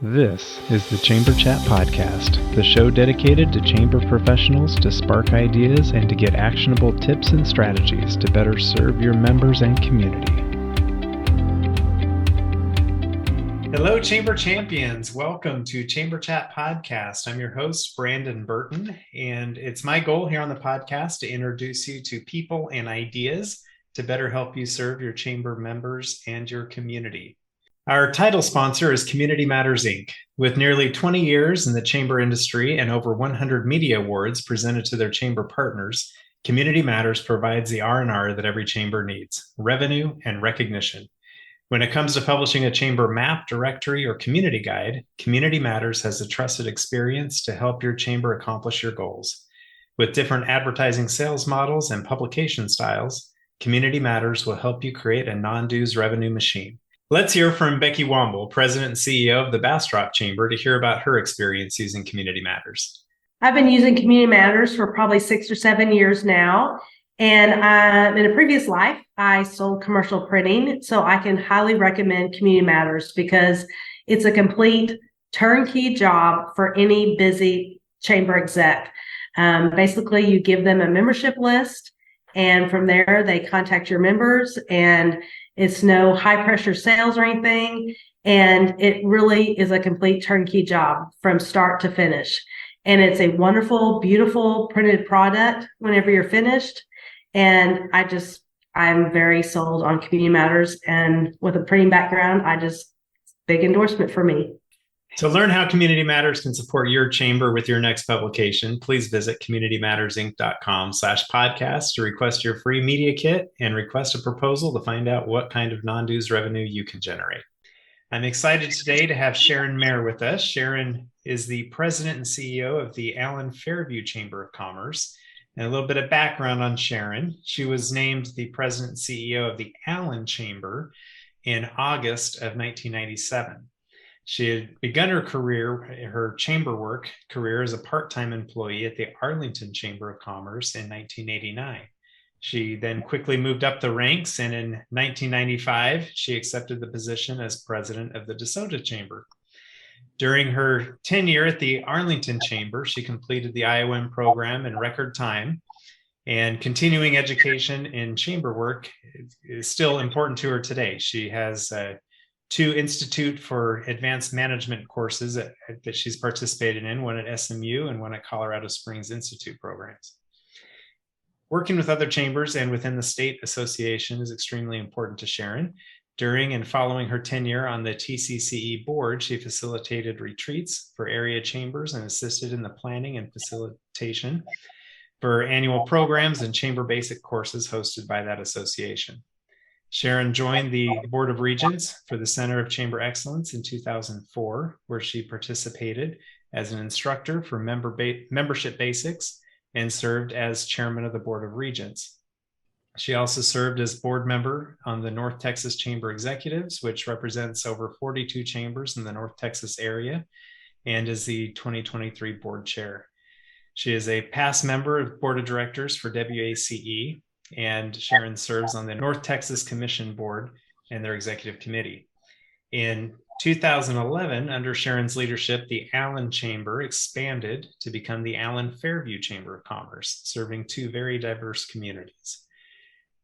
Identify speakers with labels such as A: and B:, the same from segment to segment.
A: This is the Chamber Chat Podcast, the show dedicated to chamber professionals to spark ideas and to get actionable tips and strategies to better serve your members and community. Hello, Chamber Champions. Welcome to Chamber Chat Podcast. I'm your host, Brandon Burton, and it's my goal here on the podcast to introduce you to people and ideas to better help you serve your chamber members and your community. Our title sponsor is Community Matters, Inc. With nearly 20 years in the chamber industry and over 100 media awards presented to their chamber partners, Community Matters provides the R&R that every chamber needs, revenue and recognition. When it comes to publishing a chamber map, directory, or community guide, Community Matters has the trusted experience to help your chamber accomplish your goals. With different advertising sales models and publication styles, Community Matters will help you create a non-dues revenue machine. Let's hear from Becky Womble, President and CEO of the Bastrop Chamber, to hear about her experience using Community Matters.
B: I've been using Community Matters for probably 6 or 7 years now. And in a previous life, I sold commercial printing. So I can highly recommend Community Matters because it's a complete turnkey job for any busy chamber exec. Basically, you give them a membership list, and from there, they contact your members, and it's no high pressure sales or anything. And it really is a complete turnkey job from start to finish. And it's a wonderful, beautiful printed product whenever you're finished. And I'm very sold on Community Matters. And with a printing background, big endorsement for me.
A: To learn how Community Matters can support your chamber with your next publication, please visit communitymattersinc.com/podcast to request your free media kit and request a proposal to find out what kind of non-dues revenue you can generate. I'm excited today to have Sharon Mayer with us. Sharon is the president and CEO of the Allen Fairview Chamber of Commerce. And a little bit of background on Sharon. She was named the president and CEO of the Allen Chamber in August of 1997. She had begun her chamber work career as a part-time employee at the Arlington Chamber of Commerce in 1989. She then quickly moved up the ranks, and in 1995, she accepted the position as president of the DeSoto Chamber. During her tenure at the Arlington Chamber, she completed the IOM program in record time, and continuing education in chamber work is still important to her today. She has 2 Institute for Advanced Management courses that she's participated in, one at SMU and one at Colorado Springs Institute programs. Working with other chambers and within the state association is extremely important to Sharon. During and following her tenure on the TCCE board, she facilitated retreats for area chambers and assisted in the planning and facilitation for annual programs and chamber basic courses hosted by that association. Sharon joined the Board of Regents for the Center of Chamber Excellence in 2004, where she participated as an instructor for membership basics and served as chairman of the Board of Regents. She also served as board member on the North Texas Chamber Executives, which represents over 42 chambers in the North Texas area, and is the 2023 board chair. She is a past member of Board of Directors for WACE, and Sharon serves on the North Texas Commission Board and their executive committee. In 2011, under Sharon's leadership, the Allen Chamber expanded to become the Allen Fairview Chamber of Commerce, serving 2 very diverse communities.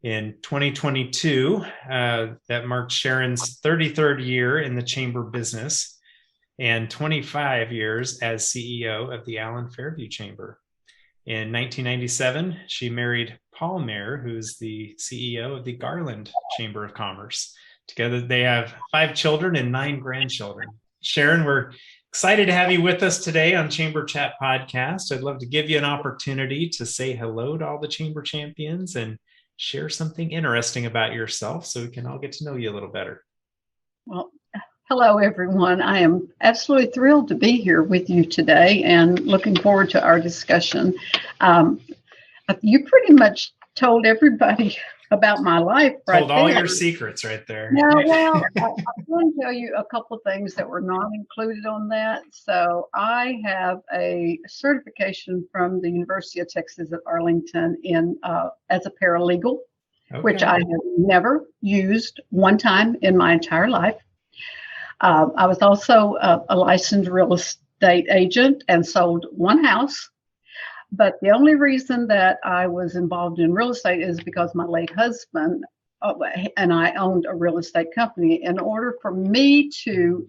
A: In 2022, that marked Sharon's 33rd year in the chamber business and 25 years as CEO of the Allen Fairview Chamber. In 1997, she married Paul Mayer, who's the CEO of the Garland Chamber of Commerce. Together, they have 5 children and 9 grandchildren. Sharon, we're excited to have you with us today on Chamber Chat Podcast. I'd love to give you an opportunity to say hello to all the Chamber Champions and share something interesting about yourself so we can all get to know you a little better.
C: Well, hello, everyone. I am absolutely thrilled to be here with you today and looking forward to our discussion. You pretty much told everybody about my life right
A: Told all your secrets right there.
C: No, well, I want to tell you a couple of things that were not included on that. So I have a certification from the University of Texas at Arlington as a paralegal, which I have never used one time in my entire life. I was also a licensed real estate agent and sold one house. But the only reason that I was involved in real estate is because my late husband and I owned a real estate company. In order for me to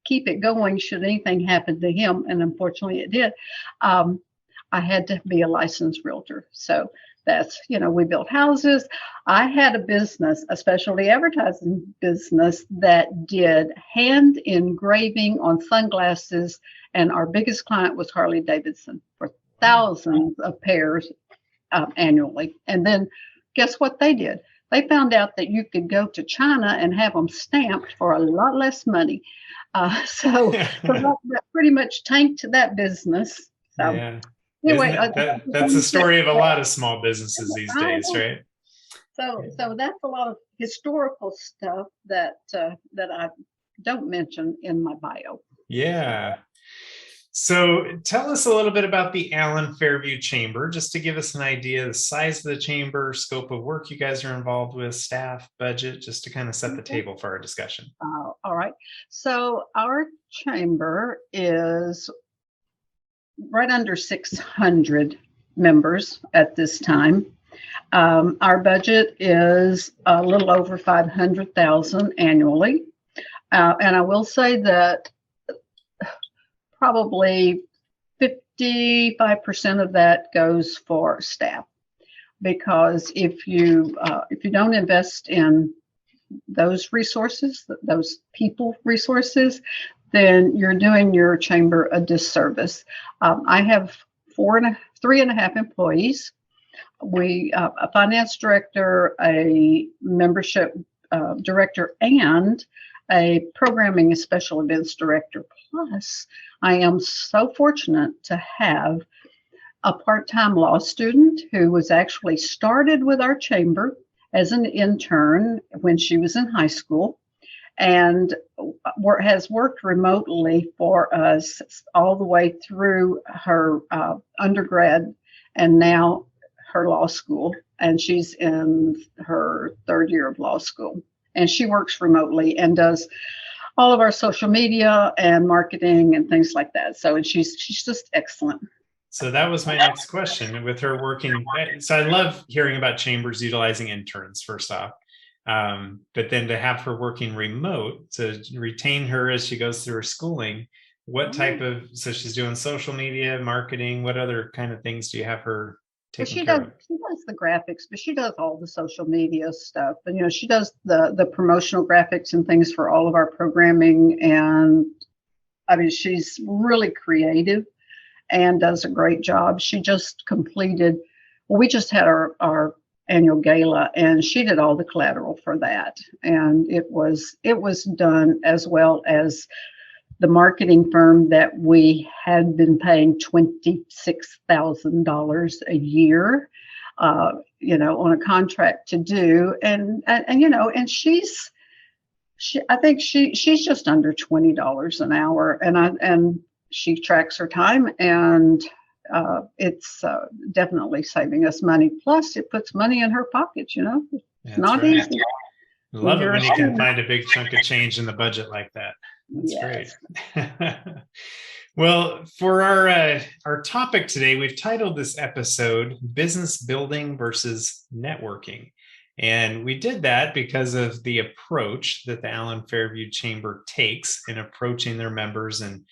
C: keep it going, should anything happen to him, and unfortunately it did, I had to be a licensed realtor. So that's, we built houses. I had a business, a specialty advertising business that did hand engraving on sunglasses. And our biggest client was Harley Davidson for thousands of pairs annually. And then guess what they did? They found out that you could go to China and have them stamped for a lot less money. So that pretty much tanked that business. So
A: Yeah.
C: anyway,
A: that's the story of a lot of small businesses these days, right?
C: So that's a lot of historical stuff that I don't mention in my bio.
A: Yeah. So tell us a little bit about the Allen Fairview Chamber, just to give us an idea of the size of the chamber, scope of work you guys are involved with, staff, budget, just to kind of set the table for our discussion.
C: All right. So our chamber is right under 600 members at this time. Our budget is a little over $500,000 annually. And I will say that probably 55% of that goes for staff, because if you don't invest in those resources, those people resources, then you're doing your chamber a disservice. I have 3.5 employees. A finance director, a membership director, and a programming and special events director. Plus, I am so fortunate to have a part-time law student who was actually started with our chamber as an intern when she was in high school, and has worked remotely for us all the way through her undergrad and now her law school. And she's in her 3rd year of law school. And she works remotely and does all of our social media and marketing and things like that. So, and she's just excellent.
A: So that was my next question with her working. So I love hearing about chambers utilizing interns, first off. But then to have her working remote, to retain her as she goes through her schooling, what type of, so she's doing social media, marketing, what other kind of things do you have her taking care of?
C: She does the graphics, but she does all the social media stuff. And, she does the promotional graphics and things for all of our programming. And I mean, she's really creative and does a great job. She just completed, we just had our annual gala, and she did all the collateral for that. And it was done as well as the marketing firm that we had been paying $26,000 a year, on a contract to do. And I think she's just under $20 an hour, and she tracks her time, and it's definitely saving us money. Plus, it puts money in her pockets. It's
A: That's
C: not
A: right.
C: easy.
A: I love it when you can find a big chunk of change in the budget like that. That's
C: Yes.
A: great. Well, for our topic today, we've titled this episode "Business Building versus Networking." And we did that because of the approach that the Allen Fairview Chamber takes in approaching their members and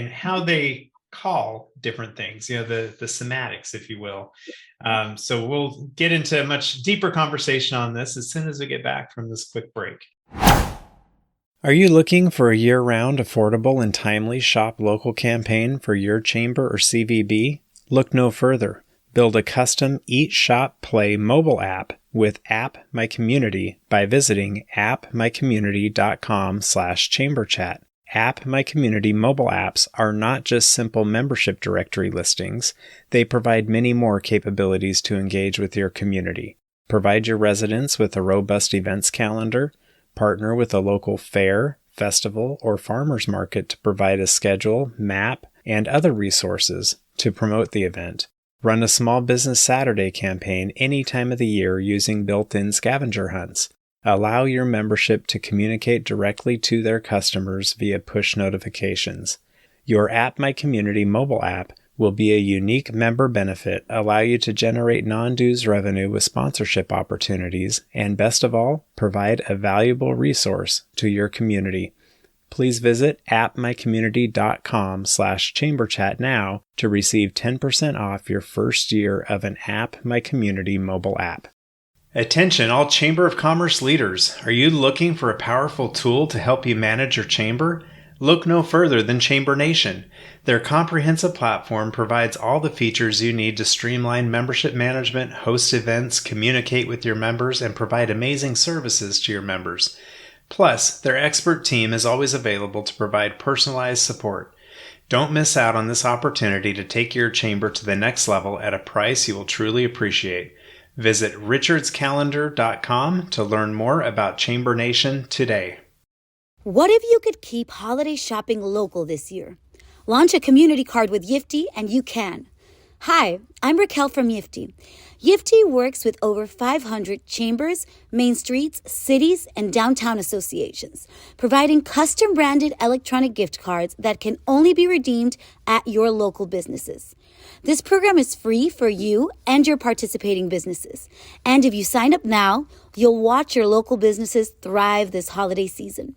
A: how they call different things, the semantics, if you will. So we'll get into a much deeper conversation on this as soon as we get back from this quick break. Are you looking for a year-round, affordable, and timely shop local campaign for your chamber or CVB? Look no further. Build a custom Eat, Shop, Play mobile app with App My Community by visiting appmycommunity.com/chamberchat. App My Community mobile apps are not just simple membership directory listings. They provide many more capabilities to engage with your community. Provide your residents with a robust events calendar. Partner with a local fair, festival, or farmers market to provide a schedule, map, and other resources to promote the event. Run a Small Business Saturday campaign any time of the year using built-in scavenger hunts. Allow your membership to communicate directly to their customers via push notifications. Your App My Community mobile app will be a unique member benefit, allow you to generate non-dues revenue with sponsorship opportunities, and best of all, provide a valuable resource to your community. Please visit appmycommunity.com/chamberchat now to receive 10% off your first year of an App My Community mobile app. Attention, all Chamber of Commerce leaders. Are you looking for a powerful tool to help you manage your chamber? Look no further than Chamber Nation. Their comprehensive platform provides all the features you need to streamline membership management, host events, communicate with your members, and provide amazing services to your members. Plus, their expert team is always available to provide personalized support. Don't miss out on this opportunity to take your chamber to the next level at a price you will truly appreciate. Visit richardscalendar.com to learn more about Chamber Nation today.
D: What if you could keep holiday shopping local this year? Launch a community card with Yiftee and you can. Hi, I'm Raquel from Yiftee. Yiftee works with over 500 chambers, main streets, cities, and downtown associations, providing custom-branded electronic gift cards that can only be redeemed at your local businesses. This program is free for you and your participating businesses. And if you sign up now, you'll watch your local businesses thrive this holiday season.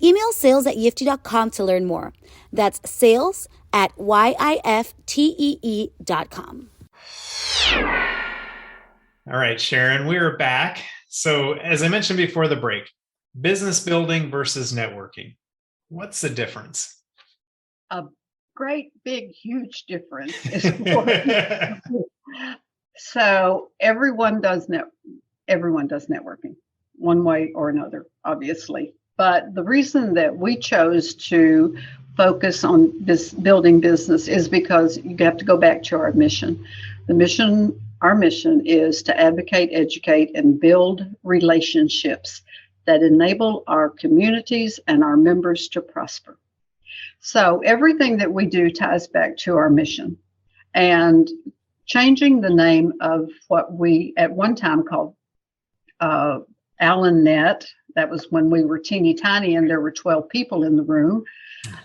D: Email sales@yiftee.com to learn more. That's sales@yiftee.com.
A: All right, Sharon, we are back. So as I mentioned before the break, business building versus networking. What's the difference?
C: A great, big, huge difference. So everyone does networking one way or another, obviously. But the reason that we chose to focus on this building business is because you have to go back to our mission. Our mission is to advocate, educate, and build relationships that enable our communities and our members to prosper. So everything that we do ties back to our mission. And changing the name of what we at one time called AllenNet, that was when we were teeny tiny and there were 12 people in the room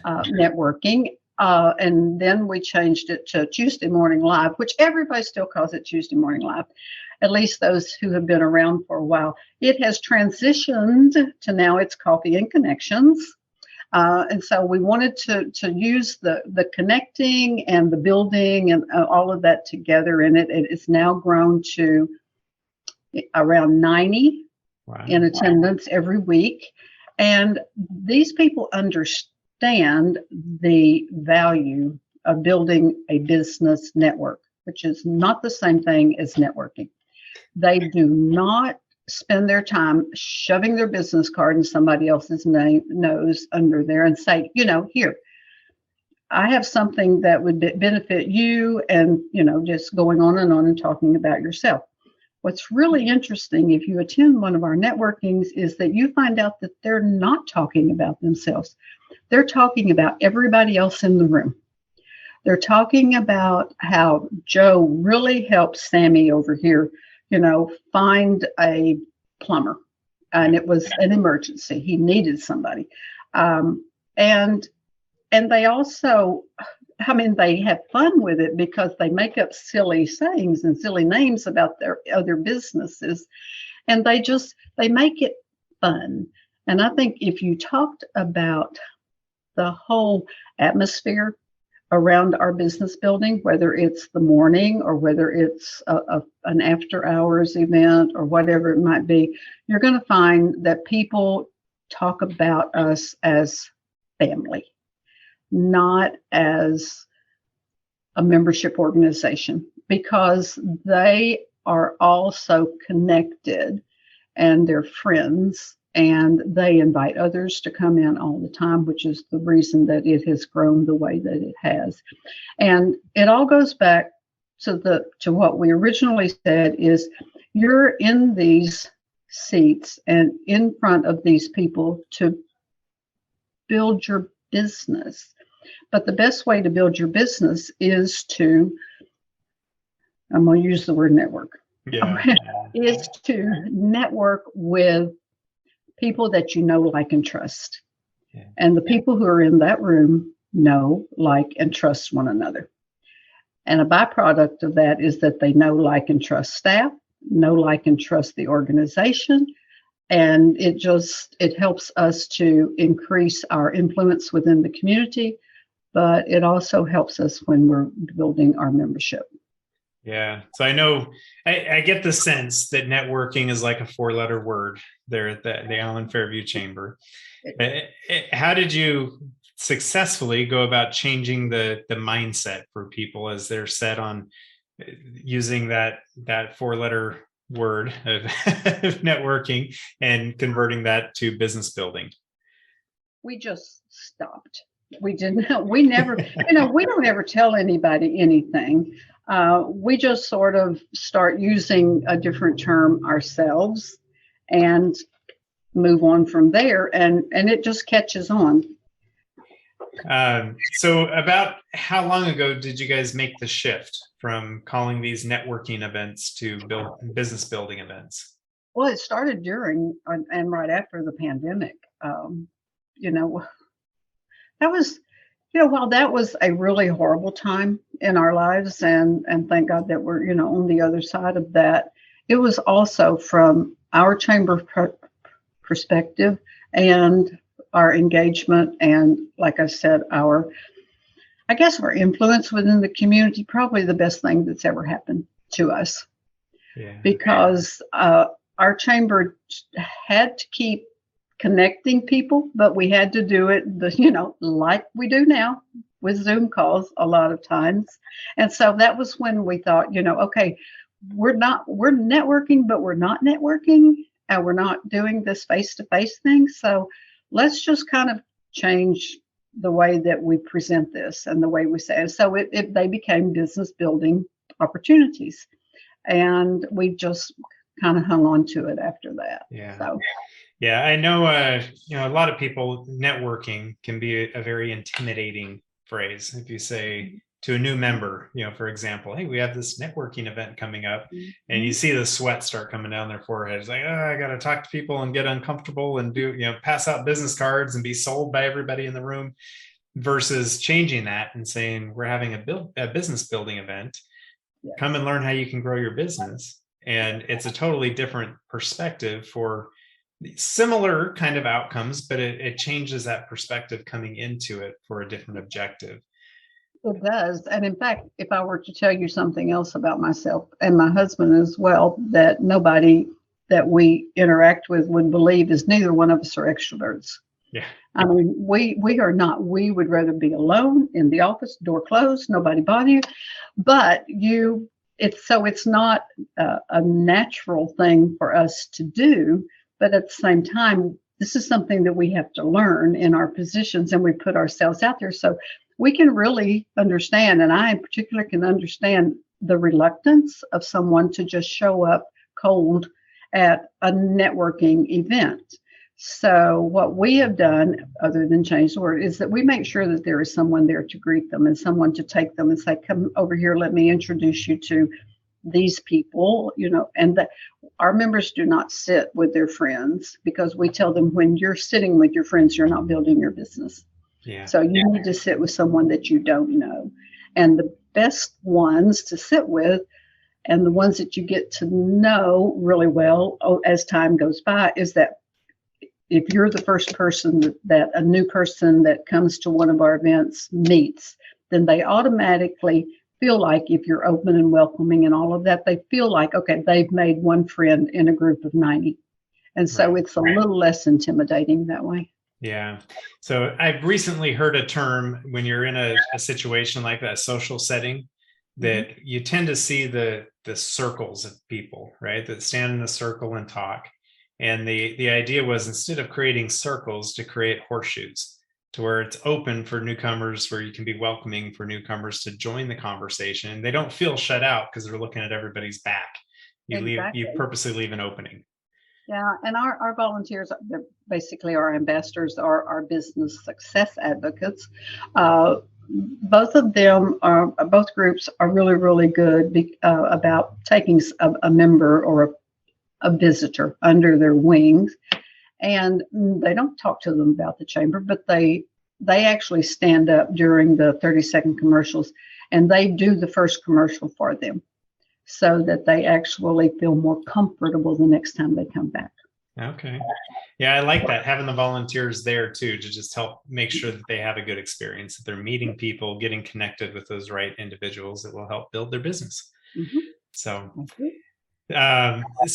C: networking. And then we changed it to Tuesday Morning Live, which everybody still calls it Tuesday Morning Live, at least those who have been around for a while. It has transitioned to now it's Coffee and Connections. And so we wanted to use the connecting and the building and all of that together. And it's now grown to around 90 in attendance every week. And these people understand the value of building a business network, which is not the same thing as networking. They do not spend their time shoving their business card in somebody else's nose under there and say, here, I have something that would benefit you, and, just going on and talking about yourself. What's really interesting, if you attend one of our networkings, is that you find out that they're not talking about themselves. They're talking about everybody else in the room. They're talking about how Joe really helped Sammy over here, find a plumber. And it was an emergency. He needed somebody. And they also, they have fun with it because they make up silly sayings and silly names about their other businesses. And they make it fun. And I think if you talked about the whole atmosphere around our business building, whether it's the morning or whether it's an after hours event or whatever it might be, you're going to find that people talk about us as family, not as a membership organization, because they are all so connected and they're friends. And they invite others to come in all the time, which is the reason that it has grown the way that it has. And it all goes back to what we originally said is you're in these seats and in front of these people to build your business. But the best way to build your business is I'm going to use the word network.
A: Yeah.
C: Is to network with people that you know, like, and trust.
A: Yeah.
C: And the people who are in that room know, like, and trust one another. And a byproduct of that is that they know, like, and trust staff, know, like, and trust the organization. And it helps us to increase our influence within the community, but it also helps us when we're building our membership.
A: Yeah. So I know, I get the sense that networking is like a 4-letter word there at the Allen Fairview Chamber. How did you successfully go about changing the mindset for people as they're set on using that 4-letter word of networking and converting that to business building?
C: We just stopped. We didn't. We never. We don't ever tell anybody anything. We just sort of start using a different term ourselves and move on from there, and it just catches on.
A: So about how long ago did you guys make the shift from calling these networking events to business building events?
C: Well, it started during and right after the pandemic. That was, while that was a really horrible time in our lives, and thank God that we're, on the other side of that, it was also from our chamber perspective and our engagement, and like I said, our influence within the community, probably the best thing that's ever happened to us.
A: Yeah.
C: Because our chamber had to keep connecting people, but we had to do it, like we do now with Zoom calls a lot of times. And so that was when we thought, okay, we're networking, but we're not networking, and we're not doing this face-to-face thing. So let's just kind of change the way that we present this and the way we say it. So they became business building opportunities, and we just kind of hung on to it after that.
A: Yeah.
C: So.
A: Yeah, I know, a lot of people, networking can be a very intimidating phrase. If you say to a new member, for example, hey, we have this networking event coming up, and you see the sweat start coming down their forehead. It's like, I got to talk to people and get uncomfortable and pass out business cards and be sold by everybody in the room, versus changing that and saying, we're having a business building event. Yeah. Come and learn how you can grow your business. And it's a totally different perspective for similar kind of outcomes, but it changes that perspective coming into it for a different objective.
C: It does. And in fact, if I were to tell you something else about myself and my husband as well, that nobody that we interact with would believe, is neither one of us are extroverts.
A: Yeah.
C: I mean, we are not. We would rather be alone in the office, door closed, nobody bother you. But it's not a natural thing for us to do. But at the same time, this is something that we have to learn in our positions, and we put ourselves out there. So we can really understand, and I in particular can understand the reluctance of someone to just show up cold at a networking event. So what we have done, other than change the word, is that we make sure that there is someone there to greet them and someone to take them and say, come over here, let me introduce you to these people, and that our members do not sit with their friends, because we tell them, when you're sitting with your friends, you're not building your business.
A: Yeah.
C: So you need to sit with someone that you don't know. And the best ones to sit with, and the ones that you get to know really well as time goes by, is that if you're the first person that a new person that comes to one of our events meets, then they automatically feel like, if you're open and welcoming and all of that, they feel like, okay, they've made one friend in a group of 90. And so it's a little less intimidating that way.
A: Yeah. So I've recently heard a term, when you're in a situation like that, social setting, that you tend to see the circles of people, right, that stand in a circle and talk. And the idea was, instead of creating circles, to create horseshoes, to where it's open for newcomers, where you can be welcoming for newcomers to join the conversation. And they don't feel shut out because they're looking at everybody's back. You purposely leave an opening.
C: Yeah, and our volunteers, they're basically our ambassadors, are our business success advocates. Both groups are really, really good about taking a member or a visitor under their wings And they don't talk to them about the chamber, but they actually stand up during the 30-second commercials, and they do the first commercial for them so that they actually feel more comfortable the next time they come back.
A: Okay. Yeah, I like that, having the volunteers there too, to just help make sure that they have a good experience, that they're meeting people, getting connected with those right individuals that will help build their business.
C: Mm-hmm.
A: So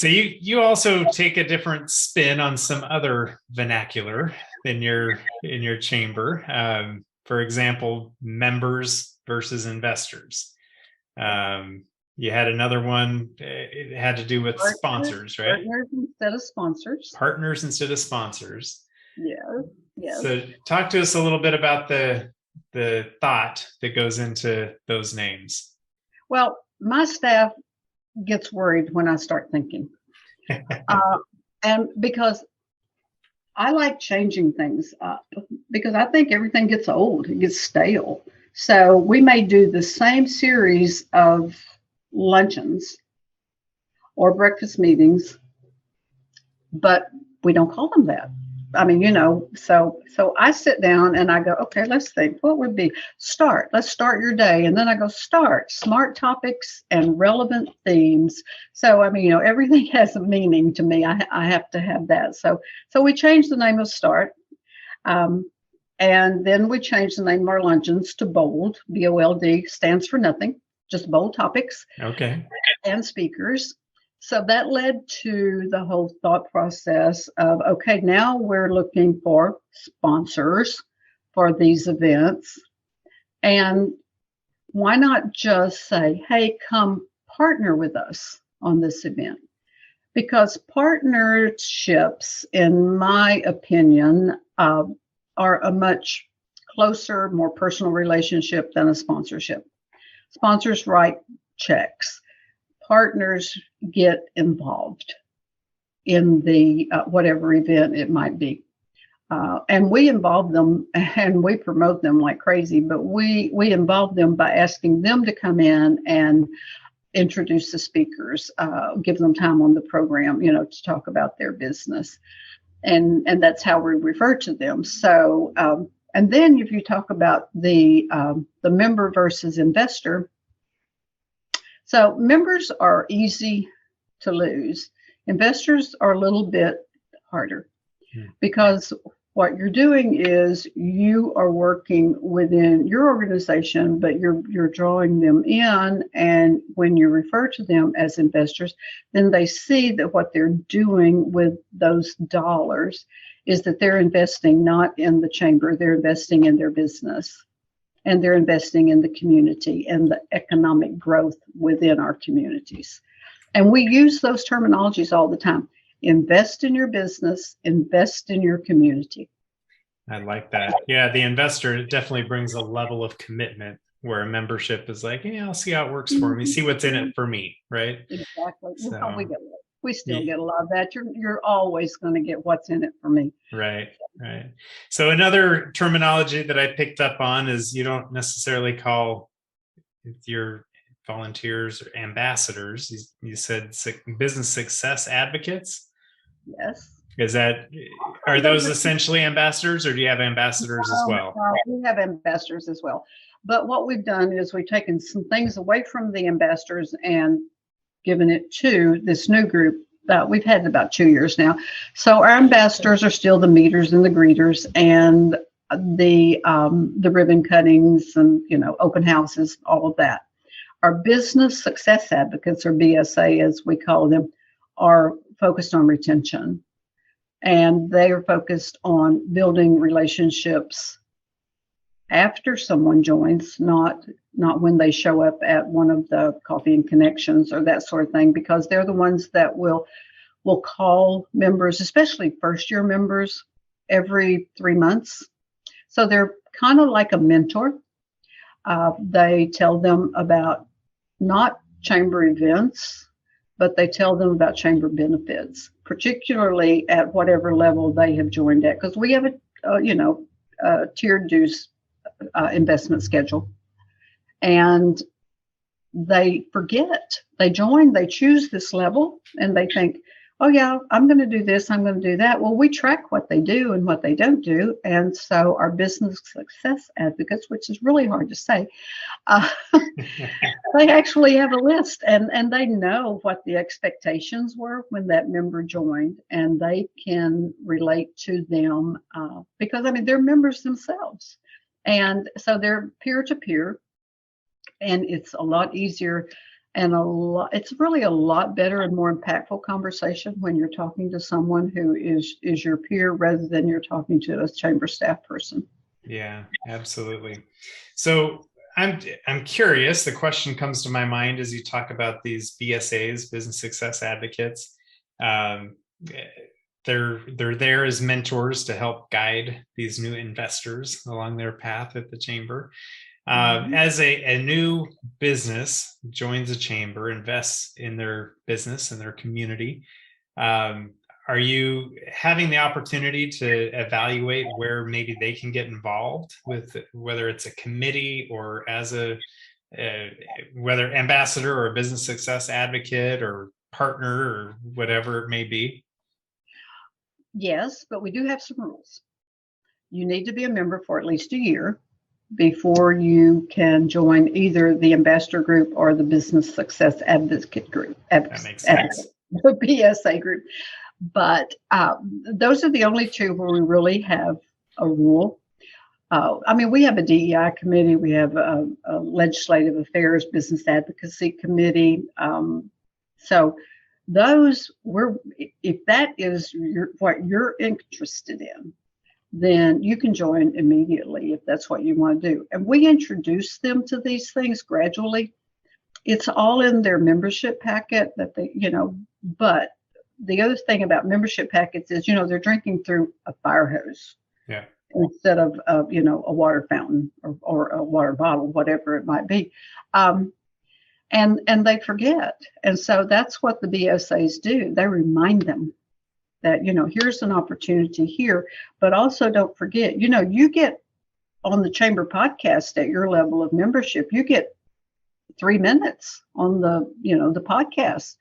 A: you also take a different spin on some other vernacular in your chamber. For example, members versus investors. You had another one. It had to do with sponsors, right?
C: Partners instead of sponsors.
A: Partners instead of sponsors.
C: Yes.
A: So talk to us a little bit about the thought that goes into those names.
C: Well, my staff gets worried when I start thinking. And because I like changing things up, because I think everything gets old, it gets stale. So we may do the same series of luncheons or breakfast meetings, but we don't call them that. I mean, so I sit down and I go, okay, let's think, what would be let's start your day. And then I go, smart topics and relevant themes. So, I mean, everything has a meaning to me. I have to have that. So we changed the name of START. And then we changed the name of our luncheons to BOLD. BOLD stands for nothing, just bold topics.
A: Okay.
C: And speakers. So that led to the whole thought process of, okay, now we're looking for sponsors for these events. And why not just say, hey, come partner with us on this event? Because partnerships, in my opinion, are a much closer, more personal relationship than a sponsorship. Sponsors write checks. Partners get involved in the whatever event it might be. And we involve them and we promote them like crazy, but we involve them by asking them to come in and introduce the speakers, give them time on the program, to talk about their business. And that's how we refer to them. So, and then if you talk about the member versus investor, so members are easy to lose. Investors are a little bit harder because what you're doing is you are working within your organization, but you're drawing them in. And when you refer to them as investors, then they see that what they're doing with those dollars is that they're investing not in the chamber, they're investing in their business. And they're investing in the community and the economic growth within our communities. And we use those terminologies all the time. Invest in your business, invest in your community.
A: I like that. Yeah, the investor definitely brings a level of commitment where a membership is like, yeah, I'll see how it works for me, see what's in it for me, right?
C: Exactly.
A: So,
C: we still get a lot of that. You're always going to get what's in it for me.
A: Right. So another terminology that I picked up on is you don't necessarily call your volunteers or ambassadors. You said business success advocates.
C: Yes.
A: Are those essentially ambassadors, or do you have ambassadors as well?
C: We have ambassadors as well. But what we've done is we've taken some things away from the ambassadors and given it to this new group that we've had about 2 years now. So our ambassadors are still the meeters and the greeters and the ribbon cuttings and open houses, all of that. Our business success advocates, or BSA as we call them, are focused on retention, and they are focused on building relationships after someone joins, not when they show up at one of the coffee and connections or that sort of thing, because they're the ones that will call members, especially first-year members, every 3 months. So they're kind of like a mentor. They tell them about not chamber events, but they tell them about chamber benefits, particularly at whatever level they have joined at, because we have a tiered dues investment schedule. And they forget, they join, they choose this level, and they think, oh yeah, I'm going to do this, I'm going to do that. Well, we track what they do and what they don't do. And so our business success advocates, which is really hard to say, uh, they actually have a list, and they know what the expectations were when that member joined, and they can relate to them because, I mean, they're members themselves. And so they're peer to peer, and it's a lot easier and it's really a lot better and more impactful conversation when you're talking to someone who is your peer rather than you're talking to a chamber staff person.
A: Yeah, absolutely. So I'm curious, the question comes to my mind as you talk about these BSAs, business success advocates. They're there as mentors to help guide these new investors along their path at the chamber. As a new business joins a chamber, invests in their business and their community, are you having the opportunity to evaluate where maybe they can get involved with, whether it's a committee or as whether ambassador or a business success advocate or partner or whatever it may be?
C: Yes, but we do have some rules. You need to be a member for at least a year before you can join either the ambassador group or the business success advocate group.
A: That makes sense.
C: The BSA group. But those are the only two where we really have a rule. I mean, we have a DEI committee, we have a legislative affairs, business advocacy committee. So those, if that is what you're interested in, then you can join immediately if that's what you want to do. And we introduce them to these things gradually. It's all in their membership packet that they, but the other thing about membership packets is, they're drinking through a fire hose.
A: Yeah.
C: Instead of, a water fountain or a water bottle, whatever it might be. And they forget. And so that's what the BSAs do. They remind them that, here's an opportunity here, but also don't forget, you get on the chamber podcast at your level of membership, you get 3 minutes on the podcast.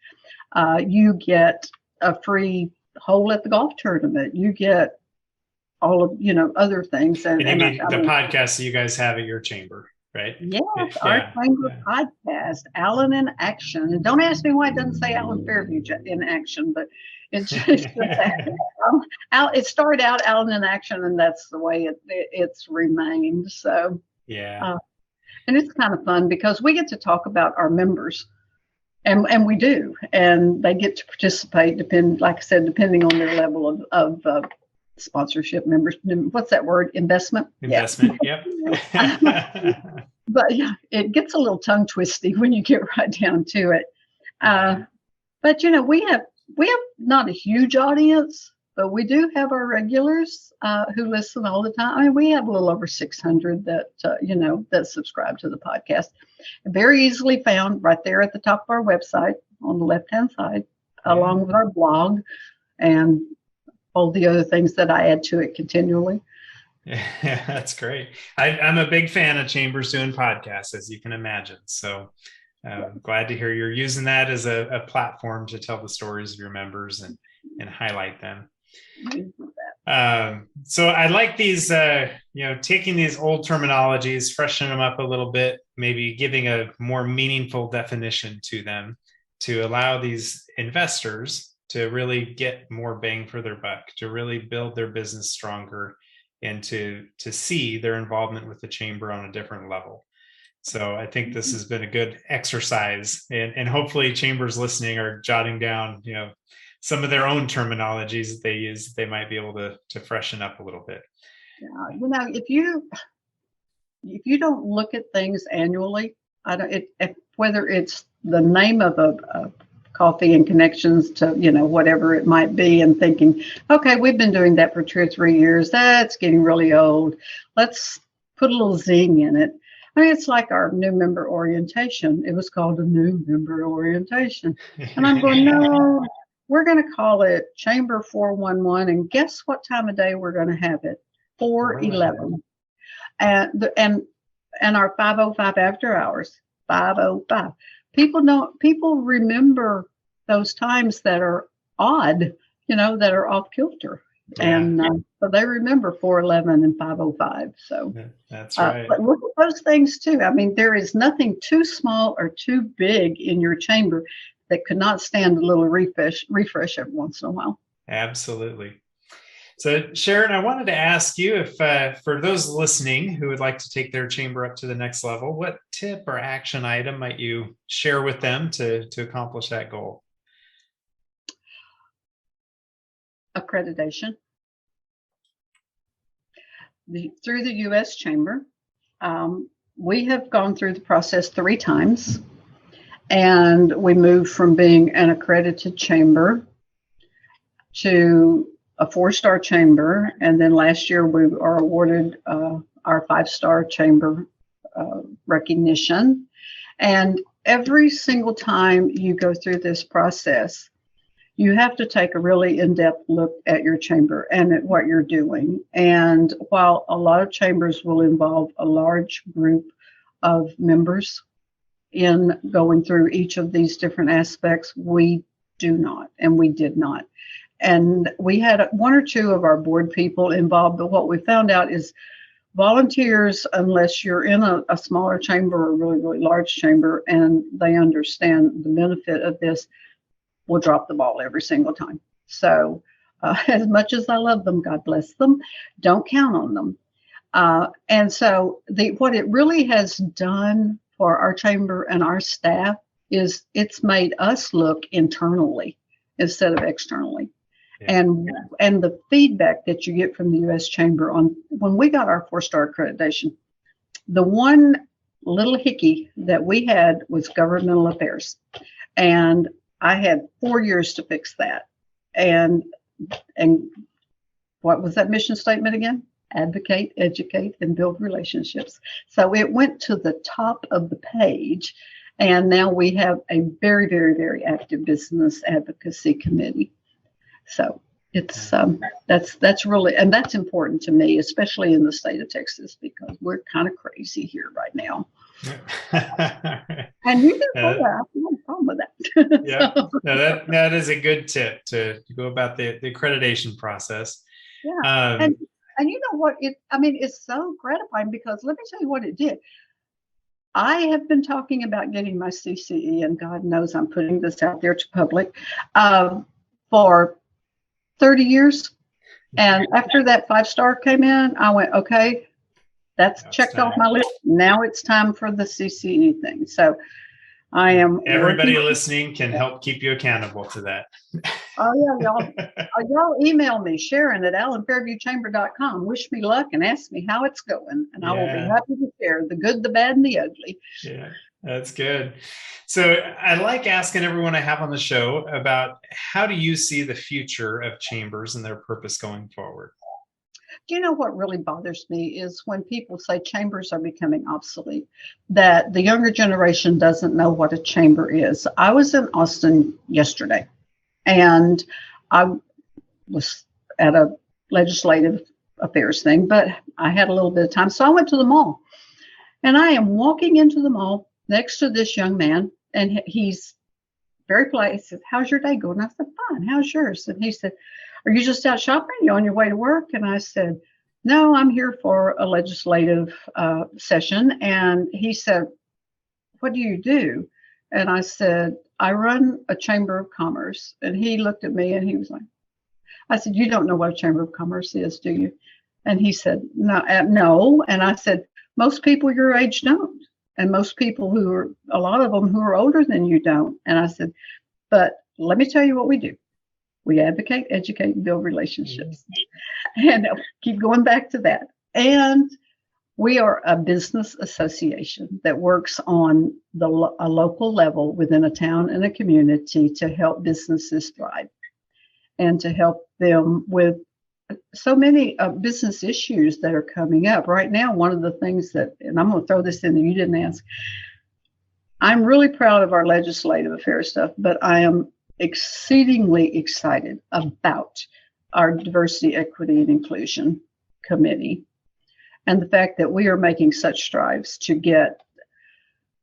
C: You get a free hole at the golf tournament. You get all of, other things. And
A: you mean the podcast that you guys have at your chamber, right?
C: Yes, our chamber podcast, Alan in Action. And don't ask me why it doesn't say Alan Fairview in Action, but it's just it started out Alan in Action, and that's the way it's remained. So
A: yeah.
C: And it's kind of fun because we get to talk about our members, and we do, and they get to participate. Like I said, depending on their level of sponsorship, members. What's that word? Investment.
A: Investment.
C: Yeah.
A: Yep.
C: But yeah, it gets a little tongue twisty when you get right down to it. But we have not a huge audience, but we do have our regulars who listen all the time. I mean, we have a little over 600 that subscribe to the podcast. Very easily found right there at the top of our website on the left-hand side, along with our blog and all the other things that I add to it continually.
A: Yeah, that's great. I'm a big fan of Chambers doing podcasts, as you can imagine. So glad to hear you're using that as a platform to tell the stories of your members and highlight them. So I like these, taking these old terminologies, freshening them up a little bit, maybe giving a more meaningful definition to them to allow these investors to really get more bang for their buck, to really build their business stronger, and to see their involvement with the chamber on a different level. So I think this has been a good exercise, and hopefully chambers listening are jotting down, some of their own terminologies that they use, they might be able to freshen up a little bit.
C: Yeah, if you don't look at things annually, whether it's the name of a coffee and connections to, whatever it might be, and thinking, okay, we've been doing that for 2 or 3 years. That's getting really old. Let's put a little zing in it. I mean, it's like our new member orientation. It was called a new member orientation. And I'm going, no, we're going to call it Chamber 411. And guess what time of day we're going to have it? 411. And our 505 after hours, 505. People remember those times that are odd, that are off kilter.
A: Yeah.
C: And so they remember 411 and 505. So
A: that's right.
C: But look at those things too. I mean, there is nothing too small or too big in your chamber that could not stand a little refresh every once in a while.
A: Absolutely. So Sharon, I wanted to ask you if for those listening who would like to take their chamber up to the next level, what tip or action item might you share with them to accomplish that goal?
C: Accreditation. Through the U.S. Chamber, we have gone through the process 3 times, and we moved from being an accredited chamber to a 4-star chamber, and then last year we are awarded our 5-star chamber recognition. And every single time you go through this process, you have to take a really in-depth look at your chamber and at what you're doing. And while a lot of chambers will involve a large group of members in going through each of these different aspects, we do not, and we did not. And we had 1 or 2 of our board people involved, but what we found out is volunteers, unless you're in a smaller chamber or a really, really large chamber and they understand the benefit of this, will drop the ball every single time. So as much as I love them, God bless them, don't count on them. And so what it really has done for our chamber and our staff is it's made us look internally instead of externally. Yeah. And the feedback that you get from the U.S. Chamber on when we got our 4-star accreditation, the one little hickey that we had was governmental affairs. And I had 4 years to fix that. And what was that mission statement again? Advocate, educate, and build relationships. So it went to the top of the page. And now we have a very, very, very active business advocacy committee. So it's that's really, and that's important to me, especially in the state of Texas, because we're kind of crazy here right now. And you can say that. I have no problem with that.
A: Yeah, no, that is a good tip to go about the accreditation process.
C: Yeah, and you know what? It's so gratifying because let me tell you what it did. I have been talking about getting my CCE, and God knows I'm putting this out there to public for 30 years. And after that 5-star came in, I went, okay, that's checked off my list. Now it's time for the CCE thing. So I am.
A: Everybody listening can help keep you accountable to that.
C: Oh yeah, y'all email me, Sharon at allenfairviewchamber.com. Wish me luck and ask me how it's going, and I will be happy to share the good, the bad, and the ugly.
A: Yeah, that's good. So I like asking everyone I have on the show about how do you see the future of chambers and their purpose going forward?
C: Do you know what really bothers me is when people say chambers are becoming obsolete, that the younger generation doesn't know what a chamber is. I was in Austin yesterday, and I was at a legislative affairs thing, but I had a little bit of time. So I went to the mall, and I am walking into the mall next to this young man, and he's very polite. He said, "How's your day going?" I said, "Fine. How's yours?" And he said, "Are you just out shopping? You on your way to work?" And I said, "No, I'm here for a legislative session." And he said, "What do you do?" And I said, "I run a chamber of commerce." And he looked at me and he was like, I said, "You don't know what a chamber of commerce is, do you?" And he said, "No, no." And I said, "Most people your age don't. And most people a lot of them who are older than you don't." And I said, "But let me tell you what we do. We advocate, educate, and build relationships." And keep going back to that. And we are a business association that works on a local level within a town and a community to help businesses thrive and to help them with so many business issues that are coming up. Right now, one of the things that, and I'm going to throw this in there, you didn't ask, I'm really proud of our legislative affairs stuff, but I am exceedingly excited about our diversity, equity, and inclusion committee and the fact that we are making such strides to get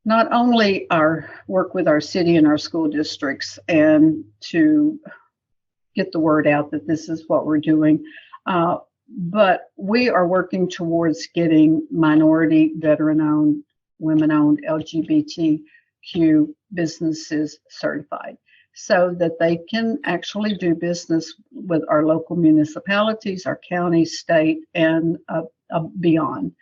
C: not only our work with our city and our school districts and to get the word out that this is what we're doing. But we are working towards getting minority, veteran-owned, women-owned, LGBTQ businesses certified so that they can actually do business with our local municipalities, our county, state, and beyond.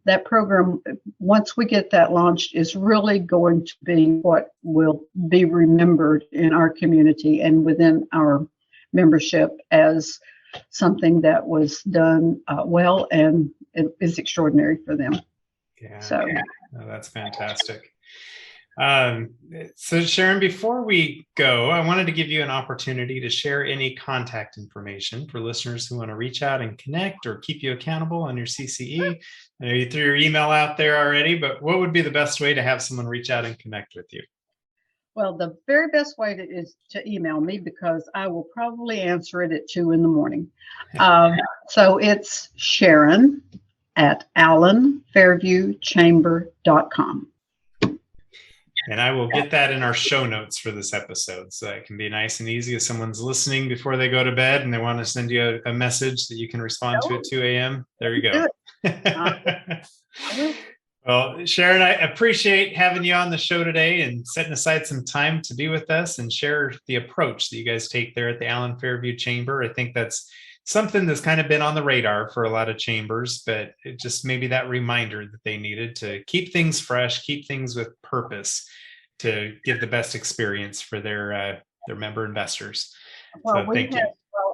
C: That program, once we get that launched, is really going to be what will be remembered in our community and within our membership as something that was done well, and it is extraordinary for them.
A: Yeah,
C: So
A: no, that's fantastic. So Sharon, before we go, I wanted to give you an opportunity to share any contact information for listeners who want to reach out and connect or keep you accountable on your CCE. I know you threw your email out there already, but what would be the best way to have someone reach out and connect with you?
C: well, the very best way is to email me, because I will probably answer it at 2 a.m. So it's Sharon at allenfairviewchamber.com.
A: And I will get that in our show notes for this episode, so it can be nice and easy if someone's listening before they go to bed and they want to send you a message that you can respond to at 2 a.m. There you go. Well, Sharon, I appreciate having you on the show today and setting aside some time to be with us and share the approach that you guys take there at the Allen Fairview Chamber. I think that's something that's kind of been on the radar for a lot of chambers, but it just maybe that reminder that they needed to keep things fresh, keep things with purpose to give the best experience for their member investors.
C: Well,
A: so thank you.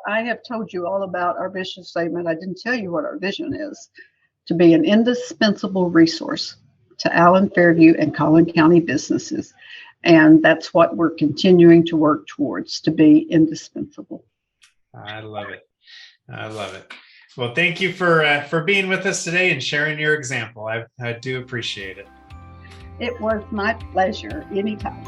C: I have told you all about our vision statement. I didn't tell you what our vision is: to be an indispensable resource to Allen, Fairview, and Collin County businesses. And that's what we're continuing to work towards, to be indispensable.
A: I love it. I love it. Well, thank you for being with us today and sharing your example. I do appreciate it.
C: It was my pleasure. Anytime.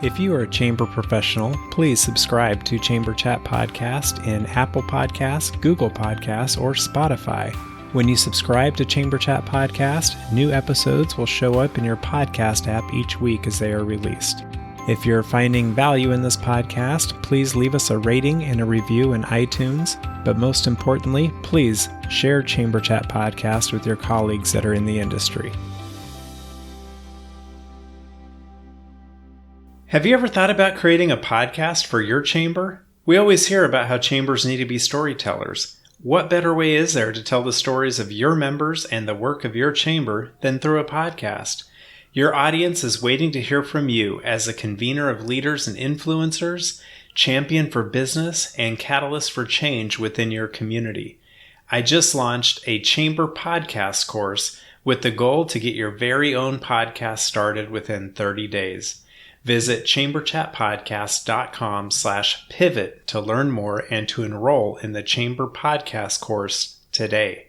E: If you are a chamber professional, please subscribe to Chamber Chat Podcast in Apple Podcasts, Google Podcasts, or Spotify. When you subscribe to Chamber Chat Podcast, new episodes will show up in your podcast app each week as they are released. If you're finding value in this podcast, please leave us a rating and a review in iTunes. But most importantly, please share Chamber Chat Podcast with your colleagues that are in the industry. Have you ever thought about creating a podcast for your chamber? We always hear about how chambers need to be storytellers. What better way is there to tell the stories of your members and the work of your chamber than through a podcast? Your audience is waiting to hear from you as a convener of leaders and influencers, champion for business, and catalyst for change within your community. I just launched a chamber podcast course with the goal to get your very own podcast started within 30 days. Visit chamberchatpodcast.com/pivot to learn more and to enroll in the Chamber Podcast course today.